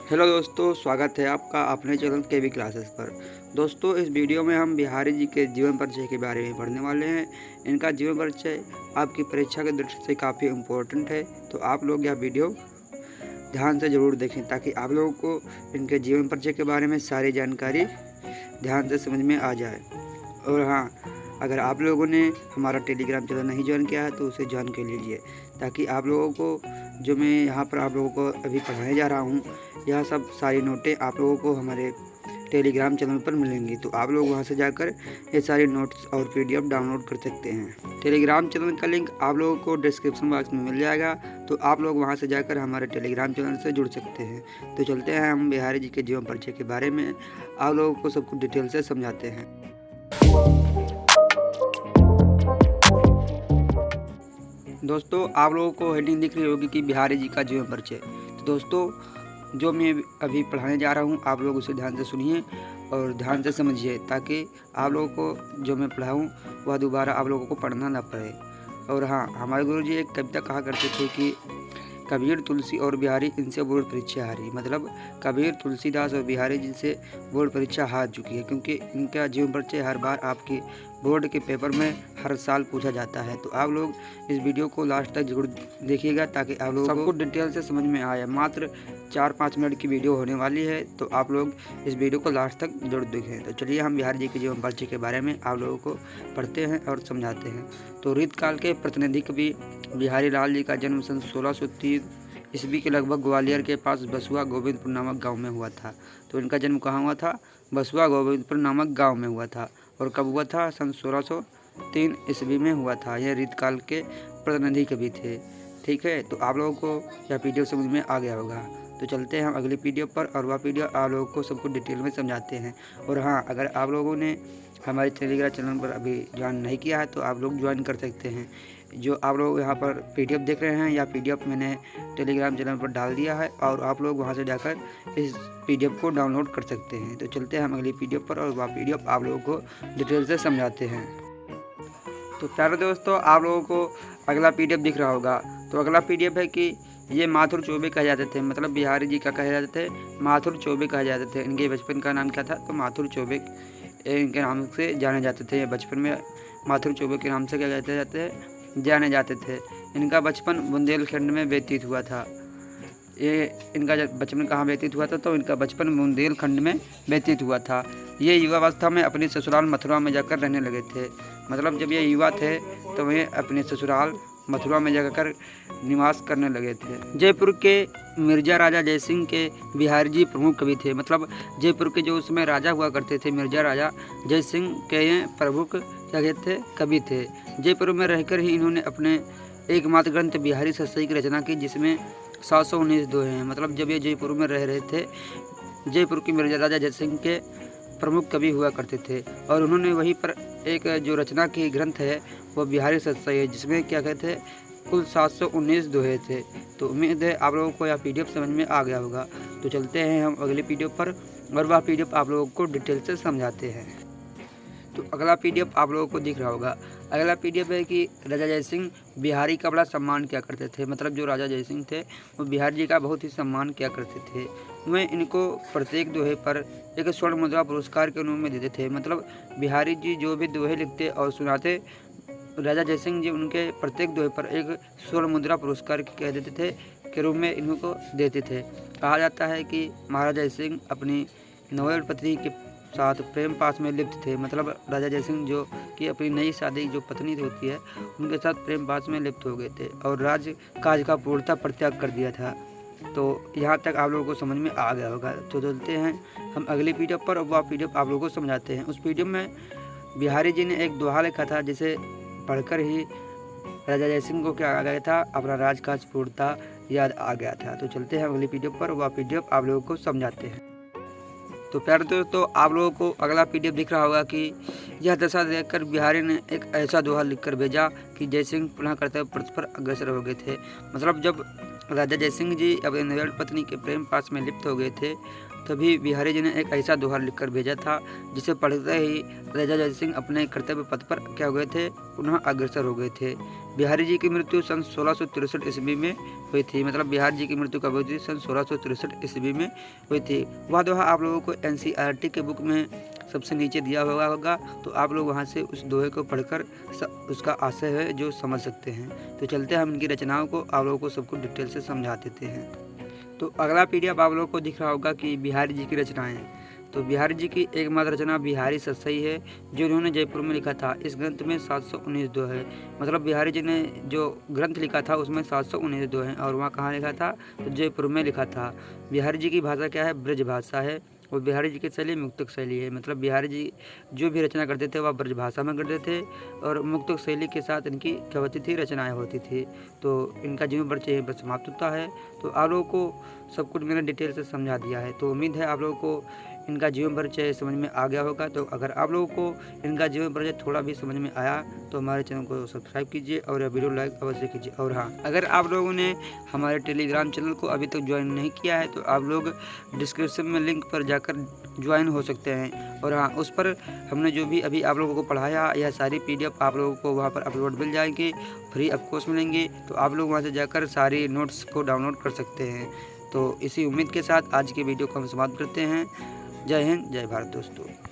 Hello दोस्तों, स्वागत है आपका अपने चैनल केवी क्लासेस पर। दोस्तों, इस वीडियो में हम बिहारी जी के जीवन परिचय के बारे में पढ़ने वाले हैं। इनका जीवन परिचय आपकी परीक्षा के दृष्टि से काफ़ी इम्पोर्टेंट है, तो आप लोग यह वीडियो ध्यान से ज़रूर देखें ताकि आप लोगों को इनके जीवन परिचय के बारे में सारी जानकारी ध्यान से समझ में आ जाए। और हाँ, अगर आप लोगों ने हमारा टेलीग्राम चैनल नहीं ज्वाइन किया है तो उसे ज्वाइन कर लीजिए, ताकि आप लोगों को जो मैं यहाँ पर आप लोगों को अभी पढ़ाने जा रहा हूँ, यह सब सारी नोटें आप लोगों को हमारे टेलीग्राम चैनल पर मिलेंगी। तो आप लोग वहाँ से जाकर ये सारी नोट्स और पीडीएफ डाउनलोड कर सकते हैं। टेलीग्राम चैनल का लिंक आप लोगों को डिस्क्रिप्शन बॉक्स में मिल जाएगा, तो आप लोग वहाँ से जाकर हमारे टेलीग्राम चैनल से जुड़ सकते हैं। तो चलते हैं हम बिहारी जी के जीवन परिचय के बारे में आप लोगों को सब कुछ डिटेल से समझाते हैं। दोस्तों, आप लोगों को हेडिंग दिख रही होगी कि बिहारी जी का जीवन परिचय। तो दोस्तों, जो मैं अभी पढ़ाने जा रहा हूँ आप लोग उसे ध्यान से सुनिए और ध्यान से समझिए, ताकि आप लोगों को जो मैं पढ़ाऊँ वह दोबारा आप लोगों को पढ़ना ना पड़े। और हाँ, हमारे गुरुजी एक कविता कहा करते थे कि कबीर, तुलसी और बिहारी इनसे बोर्ड परीक्षा हारी। मतलब कबीर, तुलसीदास और बिहारी जिनसे बोर्ड परीक्षा हार चुकी है, क्योंकि इनका जीवन परिचय हर बार आपकी बोर्ड के पेपर में हर साल पूछा जाता है। तो आप लोग इस वीडियो को लास्ट तक जरूर देखिएगा ताकि आप लोगों को सबको डिटेल से समझ में आए। मात्र 4-5 मिनट की वीडियो होने वाली है, तो आप लोग इस वीडियो को लास्ट तक जरूर देखें। तो चलिए हम बिहारी जी के जीवन परिचय के बारे में आप लोगों को पढ़ते हैं और समझाते हैं। तो रीतकाल के प्रतिनिधि कवि बिहारी लाल जी का जन्म सन 1603 ईस्वी के लगभग ग्वालियर के पास बसुआ गोविंदपुर नामक गांव में हुआ था। तो इनका जन्म कहाँ हुआ था? बसुआ गोविंदपुर नामक गांव में हुआ था। और कब हुआ था? सन 1603 ईस्वी में हुआ था। यह रीतकाल के प्रतिनिधि कवि थे। ठीक है, तो आप लोगों को यह पीडीएफ समझ में आ गया होगा। तो चलते हैं हम अगली पीडीएफ पर, और वह पीडीएफ आप लोगों को सबको डिटेल में समझाते हैं। और हाँ, अगर आप लोगों ने हमारे टेलीग्राम चैनल पर अभी ज्वाइन नहीं किया है तो आप लोग ज्वाइन कर सकते हैं। जो आप लोग यहाँ पर पीडीएफ देख रहे हैं, या पीडीएफ मैंने टेलीग्राम चैनल पर डाल दिया है, और आप लोग वहाँ से जाकर इस पीडीएफ को डाउनलोड कर सकते हैं। तो चलते हैं हम अगली पीडीएफ पर, और वह पीडीएफ आप लोगों को डिटेल से समझाते हैं। तो प्यारे दोस्तों, आप लोगों को अगला पीडीएफ दिख रहा होगा। तो अगला पीडीएफ है कि ये माथुर चौबे कहे जाते थे। मतलब बिहारी जी का कहे जाते थे, माथुर चौबे कहे जाते थे। इनके बचपन का नाम क्या था? तो माथुर चौबे इनके नाम से जाने जाते थे। बचपन में माथुर चौबे के नाम से क्या कहते जाते हैं? जाने जाते थे। इनका बचपन बुंदेलखंड में व्यतीत हुआ था। ये इनका बचपन कहाँ व्यतीत हुआ था? तो इनका बचपन बुंदेलखंड में व्यतीत हुआ था। ये युवावस्था में अपनी ससुराल मथुरा में जाकर रहने लगे थे। मतलब जब ये युवा थे तो वे अपने ससुराल मथुरा में जाकर निवास करने लगे थे। जयपुर के मिर्जा राजा जयसिंह के बिहारी जी प्रमुख कवि थे। मतलब जयपुर के जो उसमें राजा हुआ करते थे, मिर्जा राजा जयसिंह के ये प्रमुख क्या कहते थे? कवि थे। जयपुर में रहकर ही इन्होंने अपने एकमात्र ग्रंथ बिहारी सतसई की रचना की, जिसमें 719 दोहे हैं। मतलब जब ये जयपुर में रह रहे थे, जयपुर के मिर्जा राजा जयसिंह के प्रमुख कवि हुआ करते थे, और उन्होंने वहीं पर एक जो रचना की ग्रंथ है वो बिहारी सतसई है, जिसमें क्या कहते हैं? कुल 719 दोहे थे। तो उम्मीद है आप लोगों को यह पीडीएफ समझ में आ गया होगा। तो चलते हैं हम अगले पीडीएफ पर, और वह पीडीएफ आप लोगों को डिटेल से समझाते हैं। तो अगला पीडीएफ आप लोगों को दिख रहा होगा। अगला पीडीएफ है कि राजा जयसिंह बिहारी का बड़ा सम्मान किया करते थे। मतलब जो राजा जयसिंह थे वो बिहारी जी का बहुत ही सम्मान किया करते थे। वह इनको प्रत्येक दोहे पर एक स्वर्ण मुद्रा पुरस्कार के रूप में देते थे। मतलब बिहारी जी जो भी दोहे लिखते और सुनाते, राजा जयसिंह जी उनके प्रत्येक दोहे पर एक स्वर्ण मुद्रा पुरस्कार कह देते थे के रूप में इनको देते थे। कहा जाता है कि महाराजा जयसिंह अपनी नोएल पत्नी के साथ प्रेम पास में लिप्त थे। मतलब राजा जयसिंह जो कि अपनी नई शादी जो पत्नी होती है उनके साथ प्रेम पास में लिप्त हो गए थे, और राज काज का पूर्णतः परित्याग कर दिया था। तो यहाँ तक आप लोगों को समझ में आ गया होगा। तो चलते हैं हम अगली पीडीएफ पर, और वह पीडीएफ आप लोगों को समझाते हैं। उस पीडीएफ में बिहारी जी ने एक दोहा लिखा था, जिसे पढ़कर ही राजा जयसिंह को क्या आ गया था? अपना राजकाज पूर्णतः याद आ गया था। तो चलते हैं अगली पीडीएफ पर, वह पीडीएफ आप लोगों को समझाते हैं। तो प्यारे दोस्तों, आप लोगों को अगला पीडीएफ दिख रहा होगा कि यह दशा देखकर बिहारी ने एक ऐसा दोहा लिखकर भेजा कि जयसिंह पुनः कर्तव्य पथ पर अग्रसर हो गए थे। मतलब जब राजा जयसिंह जी अपने नवल पत्नी के प्रेम पास में लिप्त हो गए थे, तभी बिहारी जी ने एक ऐसा दोहा लिखकर भेजा था जिसे पढ़ते ही राजा जयसिंह अपने कर्तव्य पथ पर क्या हो गए थे, पुनः अग्रसर हो गए थे। बिहारी जी की मृत्यु सन 1663 ईस्वी में हुई थी। मतलब बिहारी जी की मृत्यु कब हुई थी? सन 1663 ईस्वी में हुई थी। वह दोहा आप लोगों को NCERT के बुक में सबसे नीचे दिया होगा, तो आप लोग वहां से उस दोहे को पढ़कर उसका आशय है जो समझ सकते हैं। तो चलते हैं हम इनकी रचनाओं को आप लोगों को सबको डिटेल से समझा देते हैं। तो अगला PDF आप लोगों को दिख रहा होगा कि बिहारी जी की रचनाएं। तो बिहारी जी की एकमात्र रचना बिहारी सतसई है, जो उन्होंने जयपुर में लिखा था। इस ग्रंथ में 719 दोहे है। मतलब बिहारी जी ने जो ग्रंथ लिखा था उसमें 719 दोहे हैं, और वहाँ कहाँ लिखा था? तो जयपुर में लिखा था। बिहारी जी की भाषा क्या है? ब्रज भाषा है। और बिहारी जी की शैली मुक्तक शैली है। मतलब बिहारी जी जो भी रचना करते थे वह ब्रज भाषा में करते थे, और मुक्तक शैली के साथ इनकी क्या होती थी? रचनाएं होती थी। तो इनका जीवन परिचय यहीं पर समाप्त होता है। तो आप लोगों को सब कुछ मैंने डिटेल से समझा दिया है। तो उम्मीद है आप लोगों को इनका जीवन परिचय समझ में आ गया होगा। तो अगर आप लोगों को इनका जीवन परिचय थोड़ा भी समझ में आया तो हमारे चैनल को सब्सक्राइब कीजिए और यह वीडियो लाइक अवश्य कीजिए। और हाँ, अगर आप लोगों ने हमारे टेलीग्राम चैनल को अभी तक ज्वाइन नहीं किया है तो आप लोग डिस्क्रिप्शन में लिंक पर जाकर ज्वाइन हो सकते हैं। और हाँ, उस पर हमने जो भी अभी आप लोगों को पढ़ाया यह सारी PDF आप लोगों को वहाँ पर अपलोड मिल जाएंगे, फ्री ऑफ कॉस्ट मिलेंगे। तो आप लोग वहाँ से जाकर सारी नोट्स को डाउनलोड कर सकते हैं। तो इसी उम्मीद के साथ आज की वीडियो को हम समाप्त करते हैं। जय हिंद, जय भारत दोस्तों।